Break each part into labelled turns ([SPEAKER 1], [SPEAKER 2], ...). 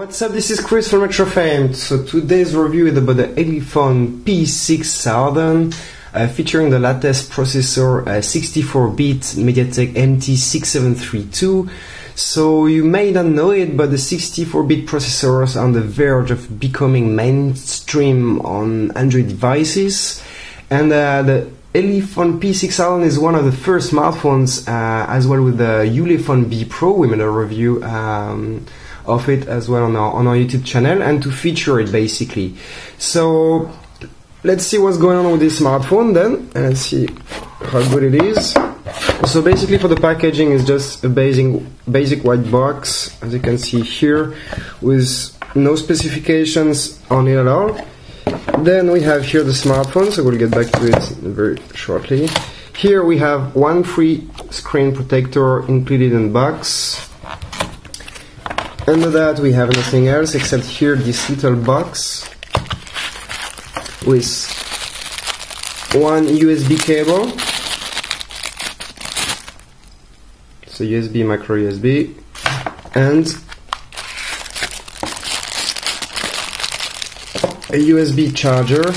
[SPEAKER 1] What's up, this is Chris from ElectroFame. So today's review is about the Elephone P6000 featuring the latest processor 64-bit MediaTek MT6732. So you may not know it, but the 64-bit processors are on the verge of becoming mainstream on Android devices, and the Elephone P6000 is one of the first smartphones as well with the Elephone B Pro. We made a review of it as well on our YouTube channel, and to feature it basically. So let's see what's going on with this smartphone then, and see how good it is. So basically for the packaging is just a basic white box, as you can see here, with no specifications on it at all. Then we have here the smartphone, so we'll get back to it very shortly. Here we have one free screen protector included in the box. Under that we have nothing else except here this little box with one USB cable, so USB, micro USB, and a USB charger.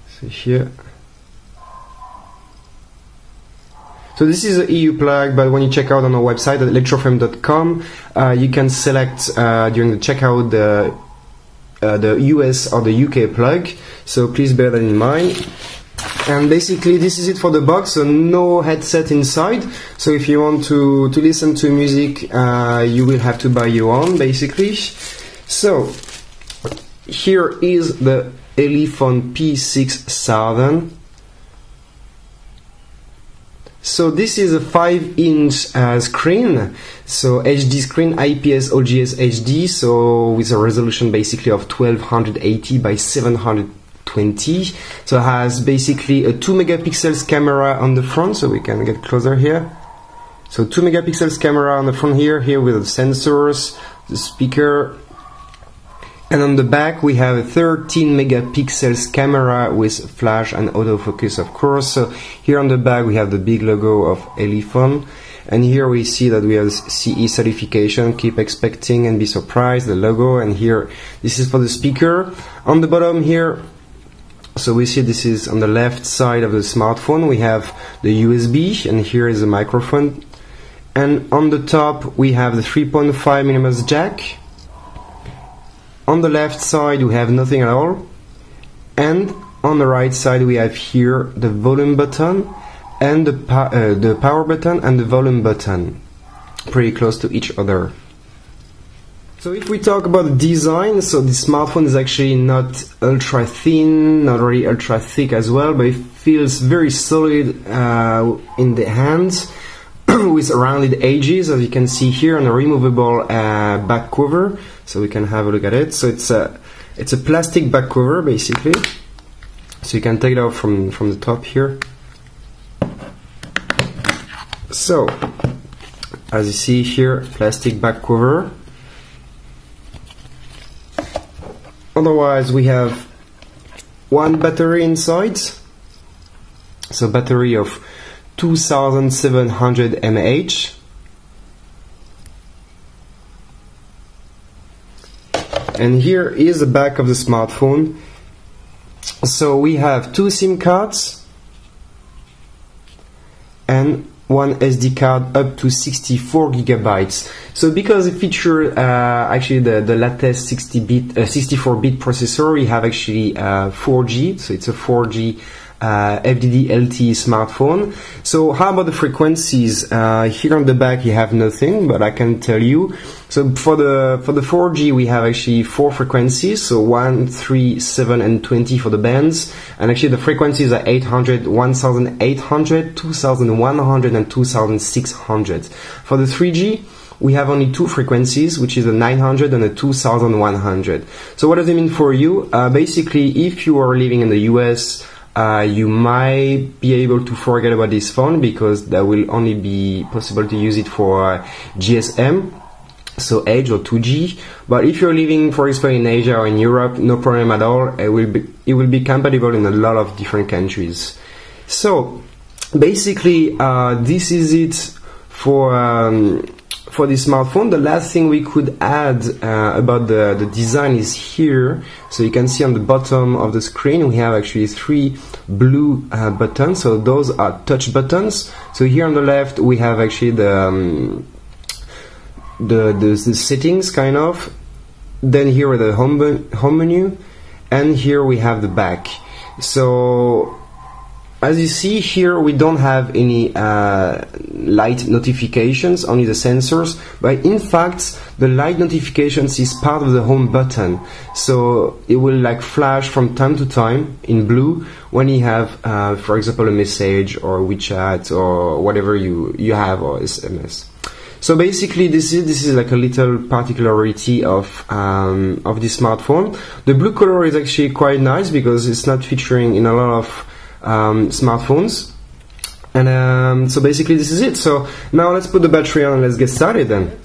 [SPEAKER 1] So here. So this is an EU plug, but when you check out on our website at electrofame.com, you can select during the checkout the US or the UK plug. So please bear that in mind. And basically this is it for the box, so no headset inside. So if you want to listen to music, you will have to buy your own basically. So here is the Elephone P6000. So this is a 5-inch screen, so HD screen, IPS OGS HD, so with a resolution basically of 1280 by 720. So it has basically a 2 megapixels camera on the front, so we can get closer here. So 2 megapixels camera on the front here with the sensors, the speaker. And on the back we have a 13 megapixels camera with flash and autofocus, of course. So here on the back we have the big logo of Elephone, and here we see that we have CE certification, keep expecting and be surprised, the logo. And here this is for the speaker. On the bottom here, so we see this is on the left side of the smartphone, we have the USB, and here is the microphone. And on the top we have the 3.5mm jack. On the left side we have nothing at all, and on the right side we have here the volume button and the power button and the volume button, pretty close to each other. So if we talk about the design, so the smartphone is actually not ultra thin, not really ultra thick as well, but it feels very solid in the hands with rounded edges, as you can see here, on a removable back cover. So we can have a look at it. So it's a plastic back cover basically. So you can take it out from the top here. So as you see here, plastic back cover. Otherwise we have one battery inside. So battery of 2700 mAh. And here is the back of the smartphone. So we have two SIM cards and one SD card up to 64 gigabytes. So because it features actually the latest 64-bit processor, we have actually 4G. So it's a 4G FDD LTE smartphone. So how about the frequencies? Here on the back you have nothing, but I can tell you. So for the 4G we have actually 4 frequencies, so 1, 3, 7 and 20 for the bands, and actually the frequencies are 800, 1800, 2100 and 2600. For the 3G we have only 2 frequencies, which is a 900 and a 2100. So what does it mean for you? Basically, if you are living in the US, you might be able to forget about this phone, because that will only be possible to use it for GSM, so Edge or 2G. But if you're living, for example, in Asia or in Europe, no problem at all. It will be compatible in a lot of different countries. So basically, this is it for for this smartphone. The last thing we could add about the design is here. So you can see on the bottom of the screen we have actually 3 blue buttons. So those are touch buttons. So here on the left we have actually the settings kind of. Then here are the home menu, and here we have the back. So as you see here, we don't have any light notifications, only the sensors, but in fact the light notifications is part of the home button, so it will like flash from time to time in blue when you have for example a message or WeChat or whatever you have, or SMS. So basically this is like a little particularity of this smartphone. The blue color is actually quite nice because it's not featuring in a lot of smartphones. And so basically this is it. So now let's put the battery on and let's get started then.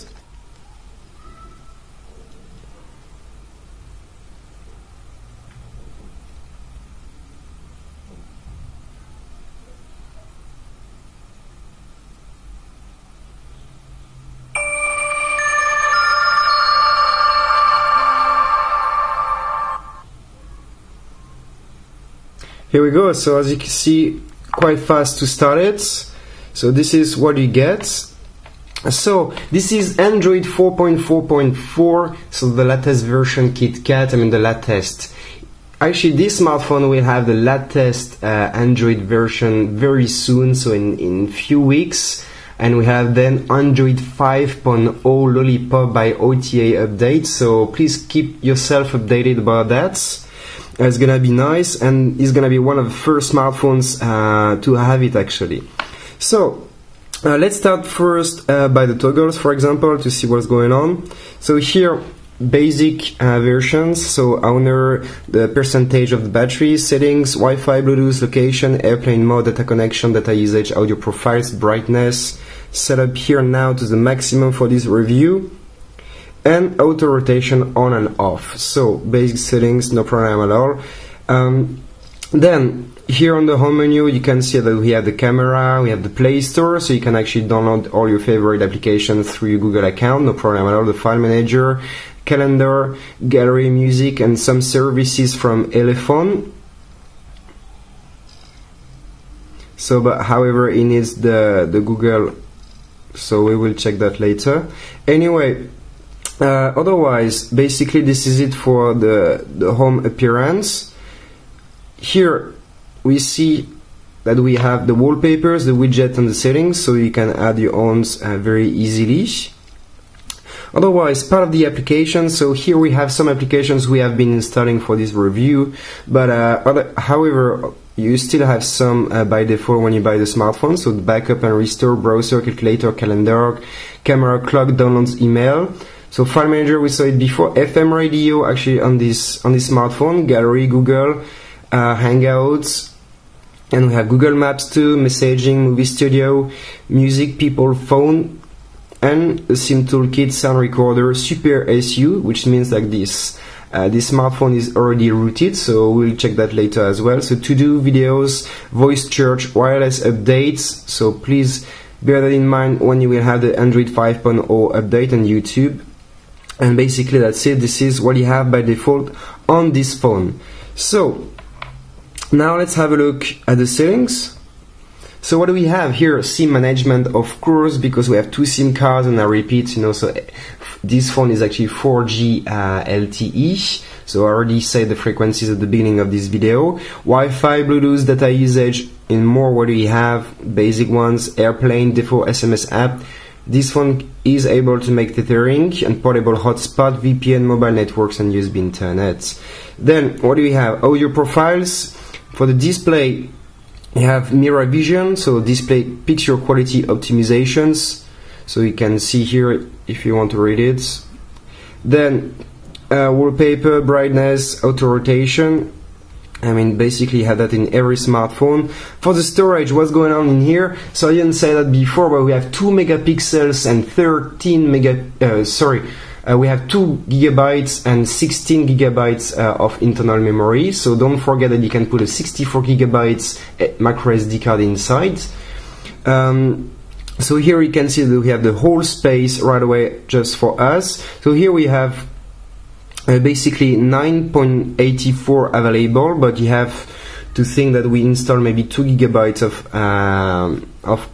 [SPEAKER 1] Here we go. So as you can see, quite fast to start it. So this is what you get. So this is Android 4.4.4, so the latest version KitKat, the latest. Actually this smartphone will have the latest Android version very soon, so in few weeks. And we have then Android 5.0 Lollipop by OTA update, so please keep yourself updated about that. It's gonna be nice, and it's gonna be one of the first smartphones to have it actually. So let's start first by the toggles, for example, to see what's going on. So here, basic versions. So owner, the percentage of the battery, settings, Wi-Fi, Bluetooth, location, airplane mode, data connection, data usage, audio profiles, brightness. Set up here now to the maximum for this review. And auto rotation on and off. So basic settings, no problem at all. Then here on the home menu you can see that we have the camera, we have the Play Store, so you can actually download all your favorite applications through your Google account, no problem at all. The file manager, calendar, gallery, music, and some services from Elephone. So but however it needs the Google, so we will check that later. Anyway, otherwise, basically this is it for the home appearance. Here we see that we have the wallpapers, the widget, and the settings, so you can add your own very easily. Otherwise, part of the application, so here we have some applications we have been installing for this review, but however you still have some by default when you buy the smartphone. So the backup and restore, browser, calculator, calendar, camera, clock, downloads, email. So file manager, we saw it before. FM radio actually on this smartphone. Gallery, Google, Hangouts, and we have Google Maps too. Messaging, movie studio, music, people, phone, and a SIM toolkit, sound recorder, Super SU, which means like this. This smartphone is already rooted, so we'll check that later as well. So to do videos, voice search, wireless updates. So please bear that in mind when you will have the Android 5.0 update on YouTube. And basically that's it. This is what you have by default on this phone. So now let's have a look at the settings. So what do we have here? SIM management, of course, because we have 2 SIM cards, and I repeat, so this phone is actually 4G LTE. So I already said the frequencies at the beginning of this video. Wi-Fi, Bluetooth, data usage, and more. What do we have? Basic ones, airplane, default SMS app. This phone is able to make tethering and portable hotspot, VPN, mobile networks, and USB internet. Then what do we have? Audio profiles. For the display, you have mirror vision, so display picture quality optimizations. So you can see here if you want to read it. Then wallpaper, brightness, auto rotation. Basically you have that in every smartphone. For the storage, what's going on in here? So I didn't say that before, but we have 2 megapixels and 13 we have 2 gigabytes and 16 gigabytes of internal memory. So don't forget that you can put a 64 gigabytes micro SD card inside. So here you can see that we have the whole space right away just for us. So here we have basically 9.84 available, but you have to think that we install maybe 2 gigabytes of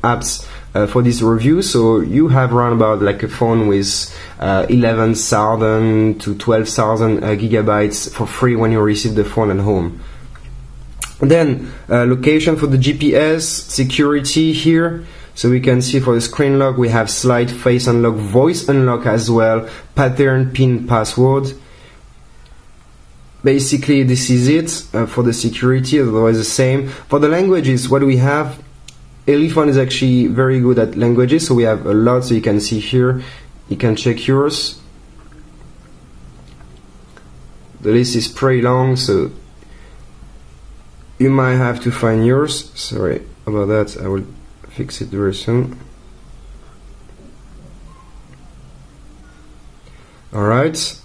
[SPEAKER 1] apps for this review. So you have around about like a phone with 11,000 to 12,000 gigabytes for free when you receive the phone at home. Then location for the GPS, security here. So we can see for the screen lock we have slide, face unlock, voice unlock as well, pattern, PIN, password. Basically this is it for the security, otherwise the same. For the languages, what do we have? Elephone is actually very good at languages, so we have a lot. So you can see here, you can check yours. The list is pretty long, so you might have to find yours. Sorry about that, I will fix it very soon. Alright.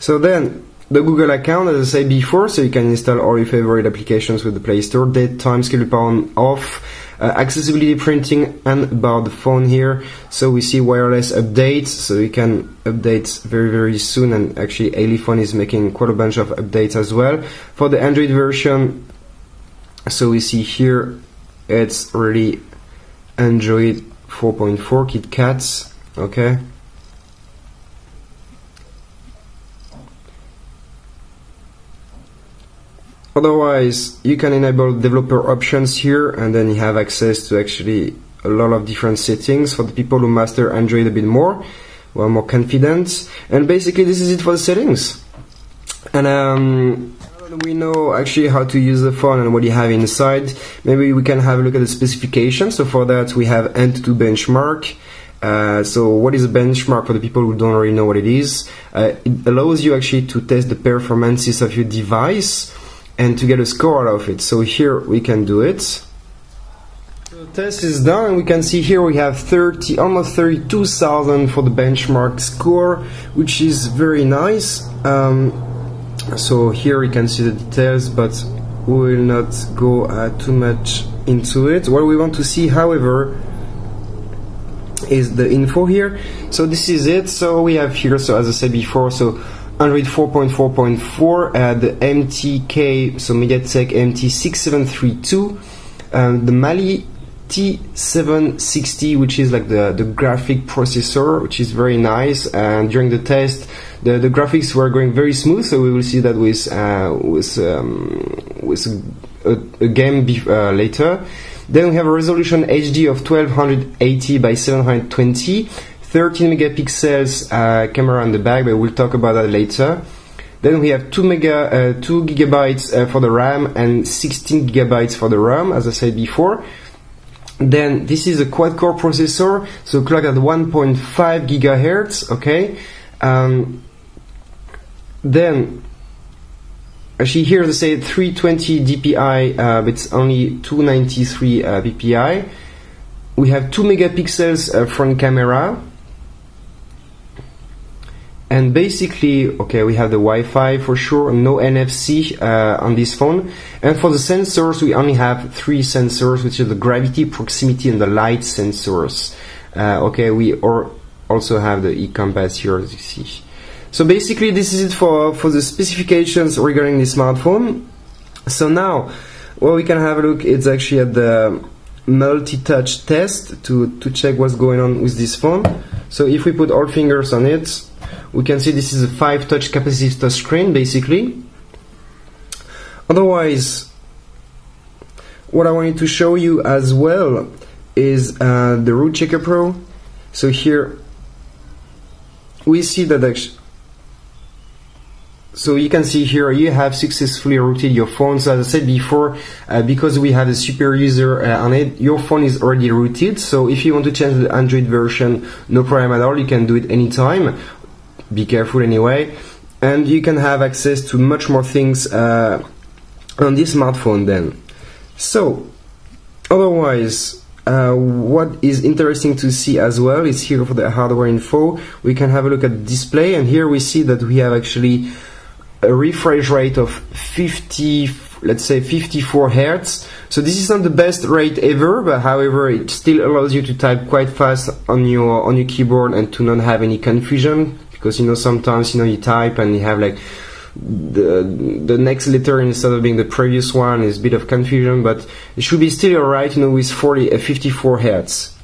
[SPEAKER 1] So then, the Google account, as I said before, so you can install all your favorite applications with the Play Store. Date, time, schedule, power on, off, accessibility, printing, and about the phone here. So we see wireless updates, so you can update very soon, and actually Elephone is making quite a bunch of updates as well. For the Android version, so we see here, it's really Android 4.4 KitKats, okay. Otherwise, you can enable developer options here, and then you have access to actually a lot of different settings for the people who master Android a bit more, who are more confident. And basically this is it for the settings. And we know actually how to use the phone and what you have inside. Maybe we can have a look at the specifications. So for that we have AnTuTu benchmark. So what is a benchmark for the people who don't really know what it is? It allows you actually to test the performances of your device and to get a score out of it. So here we can do it. So the test is done, and we can see here we have almost 32,000 for the benchmark score, which is very nice. So here you can see the details, but we will not go too much into it. What we want to see, however, is the info here. So this is it. So we have here, so as I said before, so Android 4.4.4, the MTK, so MediaTek MT6732, the Mali T760, which is like the graphic processor, which is very nice. And during the test, the graphics were going very smooth, so we will see that with a game later. Then we have a resolution HD of 1280 by 720. 13 megapixels camera on the back, but we'll talk about that later. Then we have 2 gigabytes for the RAM and 16 gigabytes for the RAM, as I said before. Then this is a quad-core processor, so clocked at 1.5 gigahertz. Okay. Then actually here they say 320 dpi, but it's only 293 ppi. We have 2 megapixels front camera. And basically, okay, we have the Wi-Fi for sure, no NFC on this phone. And for the sensors, we only have 3 sensors, which are the gravity, proximity, and the light sensors. Okay, we also have the e-compass here, as you see. So basically, this is it for the specifications regarding the smartphone. So now, what we can have a look, it's actually at the multi-touch test to check what's going on with this phone. So if we put all fingers on it, we can see this is a 5-touch capacitive touch screen, basically. Otherwise, what I wanted to show you as well is the Root Checker Pro. So here we see that actually, so you can see here you have successfully rooted your phone. So as I said before, because we have a super user on it, your phone is already rooted. So if you want to change the Android version, no problem at all, you can do it anytime. Be careful anyway, and you can have access to much more things on this smartphone then. So otherwise, what is interesting to see as well is here for the hardware info, we can have a look at the display, and here we see that we have actually a refresh rate of 50, let's say 54 Hz. So this is not the best rate ever, but however it still allows you to type quite fast on your keyboard and to not have any confusion, because sometimes you type and you have like the next letter instead of being the previous one is a bit of confusion, but it should be still alright with 54 Hz.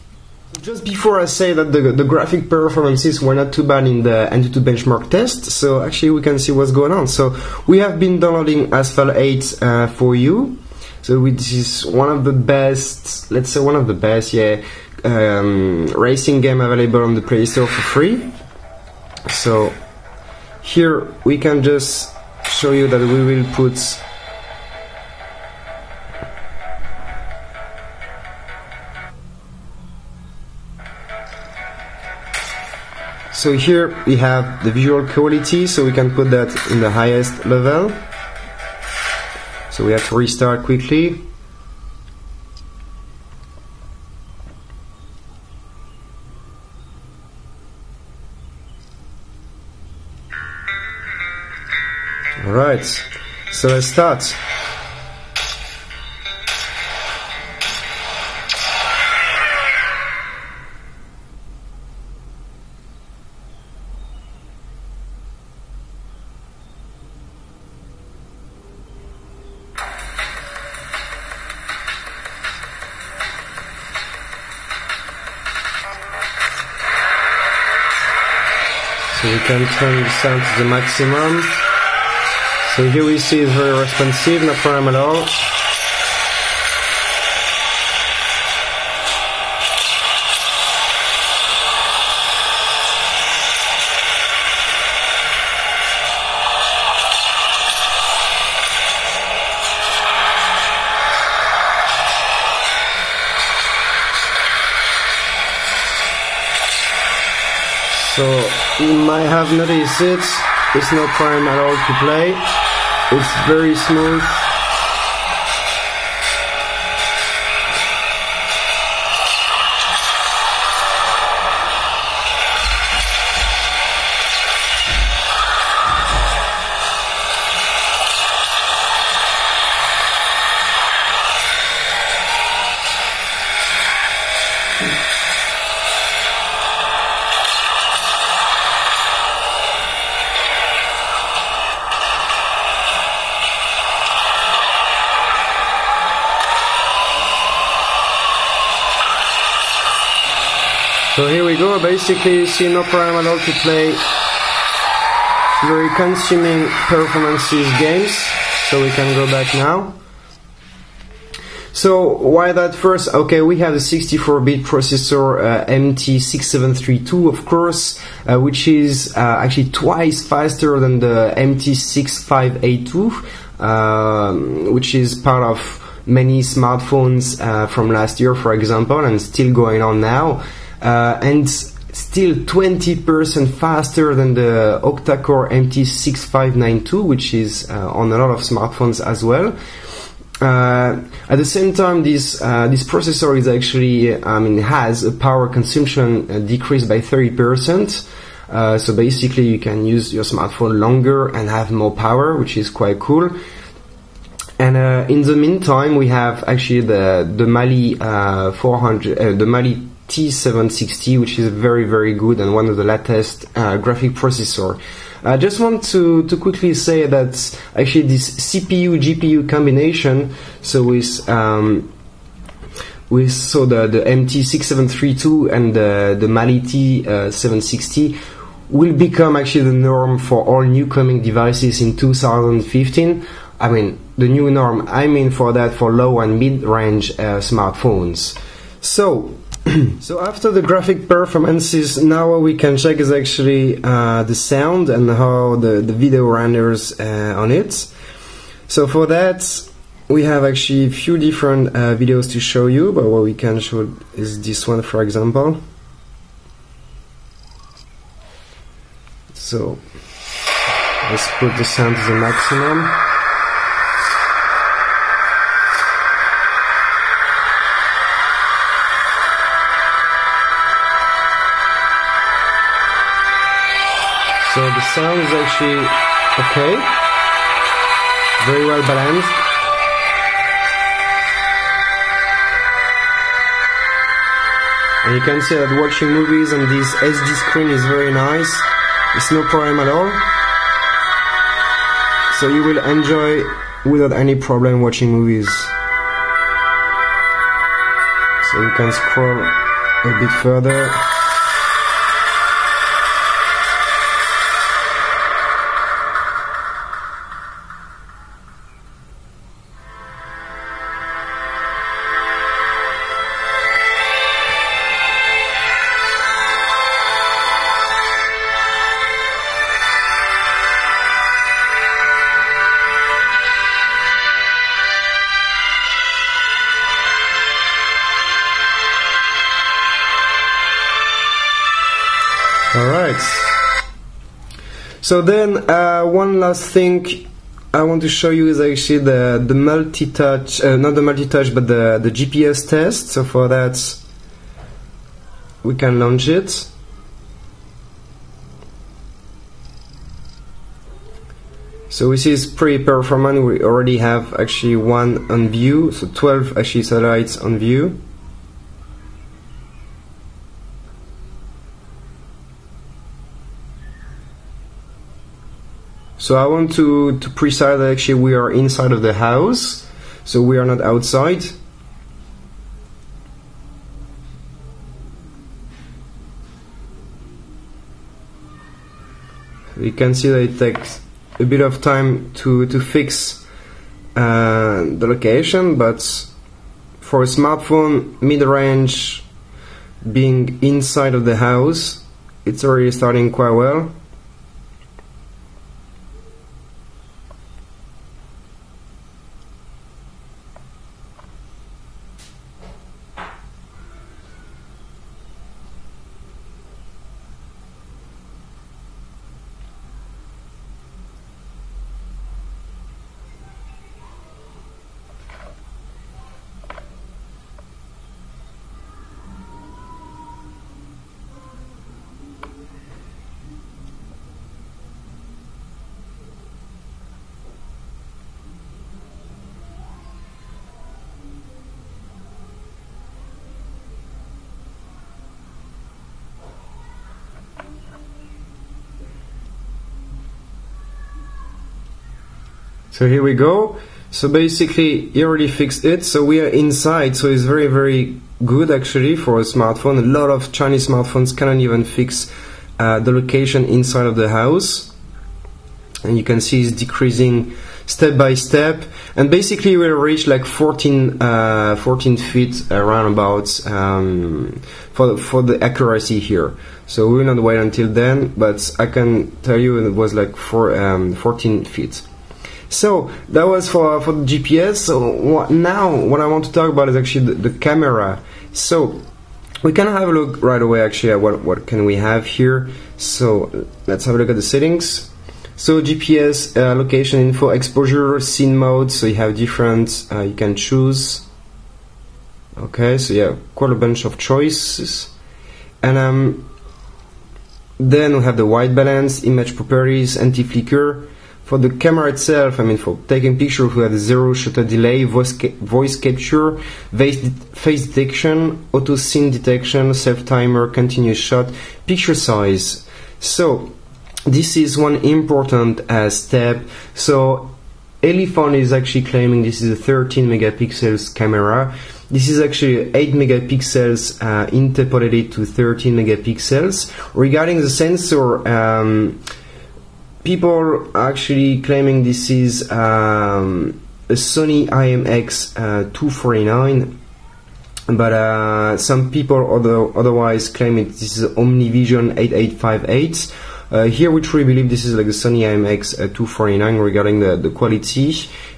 [SPEAKER 1] Just before I say that the graphic performances were not too bad in the Antutu benchmark test, so actually we can see what's going on. So we have been downloading Asphalt 8 for you, so which is one of the best, let's say one of the best, racing game available on the Play Store for free. So here we can just show you that we will put so here we have the visual quality, so we can put that in the highest level. So we have to restart quickly. Alright, so let's start. So we can turn the sound to the maximum. So here we see it's very responsive, no problem at all. So you might have noticed it's no problem at all to play. It's very smooth. So here we go, basically you see no problem at all to play very consuming performances games. So we can go back now. So why that first? Okay, we have a 64-bit processor MT6732, of course, which is actually twice faster than the MT6582, which is part of many smartphones from last year, for example, and still going on now. And still 20% faster than the octa-core MT6592, which is on a lot of smartphones as well. At the same time, this processor is actually, has a power consumption decreased by 30%. So basically, you can use your smartphone longer and have more power, which is quite cool. And in the meantime, we have actually the Mali 400, the Mali T760, which is very, very good and one of the latest graphic processor. I just want to quickly say that actually this CPU-GPU combination, so with the MT6732 and the Mali T760 will become actually the norm for all new coming devices in 2015. I mean, the new norm, for that, for low and mid-range smartphones. So after the graphic performances, now what we can check is actually the sound and how the video renders on it. So for that, we have actually a few different videos to show you, but what we can show is this one, for example. So let's put the sound to the maximum. So the sound is actually okay. very well balanced. And you can see that watching movies on this SD screen is very nice. It's no problem at all. So you will enjoy without any problem watching movies. So you can scroll a bit further. Alright, so then one last thing I want to show you is actually the multi-touch, not the multi-touch but the GPS test. So for that we can launch it. So we see it's pretty performant. We already have actually one on view, so 12 actually satellites on view. So I want to precise that actually we are inside of the house, so we are not outside. You can see that it takes a bit of time to fix the location, but for a smartphone mid-range being inside of the house, it's already starting quite well. So here we go. So basically he already fixed it, so we are inside, so it's very, very good actually for a smartphone. A lot of Chinese smartphones cannot even fix the location inside of the house, and you can see it's decreasing step by step, and basically we'll reach like 14 feet roundabouts for the accuracy here. So we will not wait until then, but I can tell you it was like 14 feet. So that was for the GPS. So now what I want to talk about is actually the camera. So we can have a look right away actually at what can we have here. So let's have a look at the settings. So GPS, location info, exposure, scene mode. So you have different, you can choose. Okay, so yeah, quite a bunch of choices. And then we have the white balance, image properties, anti-flicker. For the camera itself, I mean, for taking pictures, we have zero shutter delay, voice capture, face detection, auto scene detection, self timer, continuous shot, picture size. So this is one important step. So Elephone is actually claiming this is a 13 megapixels camera. This is actually 8 megapixels interpolated to 13 megapixels. Regarding the sensor, people are actually claiming this is a Sony IMX249, but some people otherwise claim this is OmniVision 8858. Here we truly believe this is like the Sony IMX249 regarding the quality,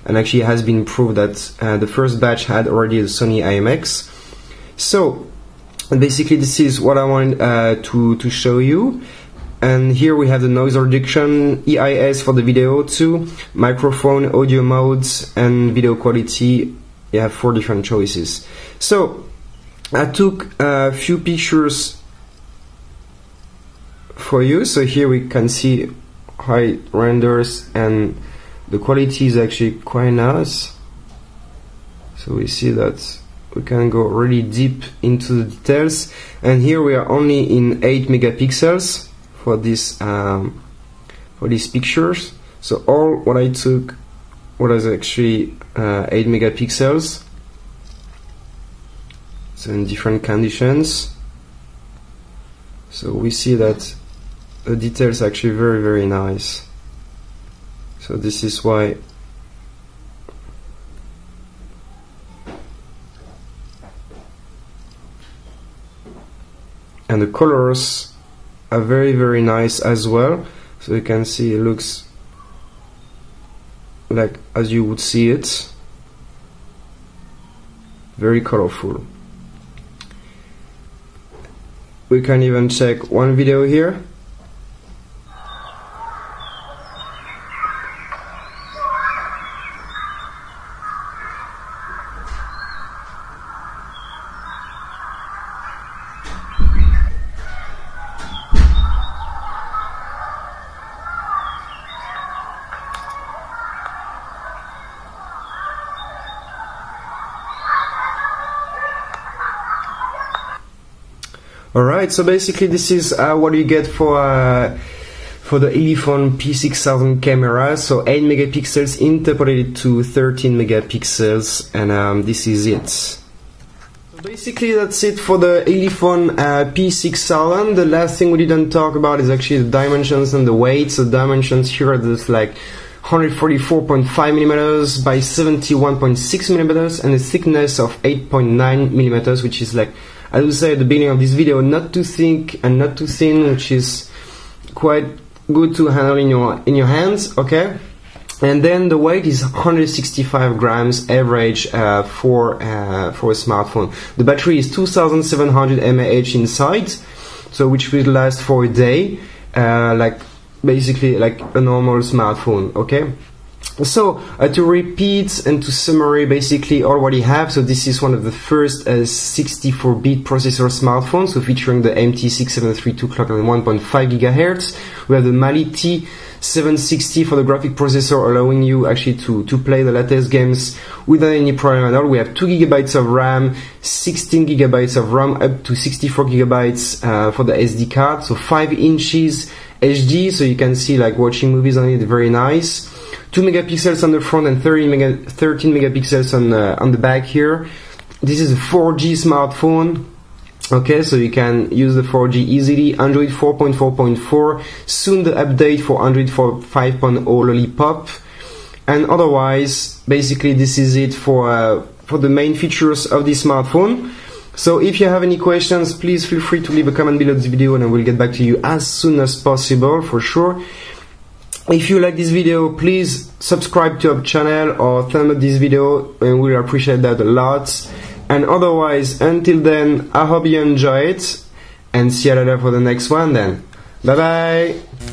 [SPEAKER 1] and actually it has been proved that the first batch had already a Sony IMX. So basically this is what I wanted to show you. And here we have the noise reduction, EIS for the video too, microphone, audio modes, and video quality. You have 4 different choices. So I took a few pictures for you. So here we can see how it renders and the quality is actually quite nice. So we see that we can go really deep into the details, and here we are only in 8 megapixels for this for these pictures. So all what I took was actually 8 megapixels. So in different conditions. So we see that the details are actually very, very nice. So this is why and the colors are very, very nice as well. So you can see it looks like as you would see it, very colorful. We can even check one video here. Alright, so basically this is what you get for the Elephone P6000 camera. So 8 megapixels interpolated to 13 megapixels, and this is it. So basically that's it for the Elephone P6000. The last thing we didn't talk about is actually the dimensions and the weight. So dimensions here are just like 144.5 millimeters by 71.6 millimeters, and a thickness of 8.9 millimeters, which is like, I would say at the beginning of this video, not too thick and not too thin, which is quite good to handle in your hands, okay? And then the weight is 165 grams average for a smartphone. The battery is 2700 mAh inside, so which will last for a day, like basically like a normal smartphone, okay? So to repeat and to summary basically all what you have, so this is one of the first 64-bit processor smartphones, so featuring the MT6732 clock and 1.5 GHz. We have the Mali T760 for the graphic processor, allowing you actually to play the latest games without any problem at all. We have 2 GB of RAM, 16 GB of RAM, up to 64 GB for the SD card, so 5 inches HD, so you can see like watching movies on it, very nice. 2 megapixels on the front and 13 megapixels on the back here. This is a 4G smartphone. Okay, so you can use the 4G easily. Android 4.4.4, soon the update for Android 5.0 Lollipop. And otherwise, basically this is it for the main features of this smartphone. So if you have any questions, please feel free to leave a comment below this video, and I will get back to you as soon as possible, for sure. If you like this video, please subscribe to our channel or thumb up this video, and we'll appreciate that a lot. And otherwise, until then, I hope you enjoy it, and see you later for the next one then. Bye bye!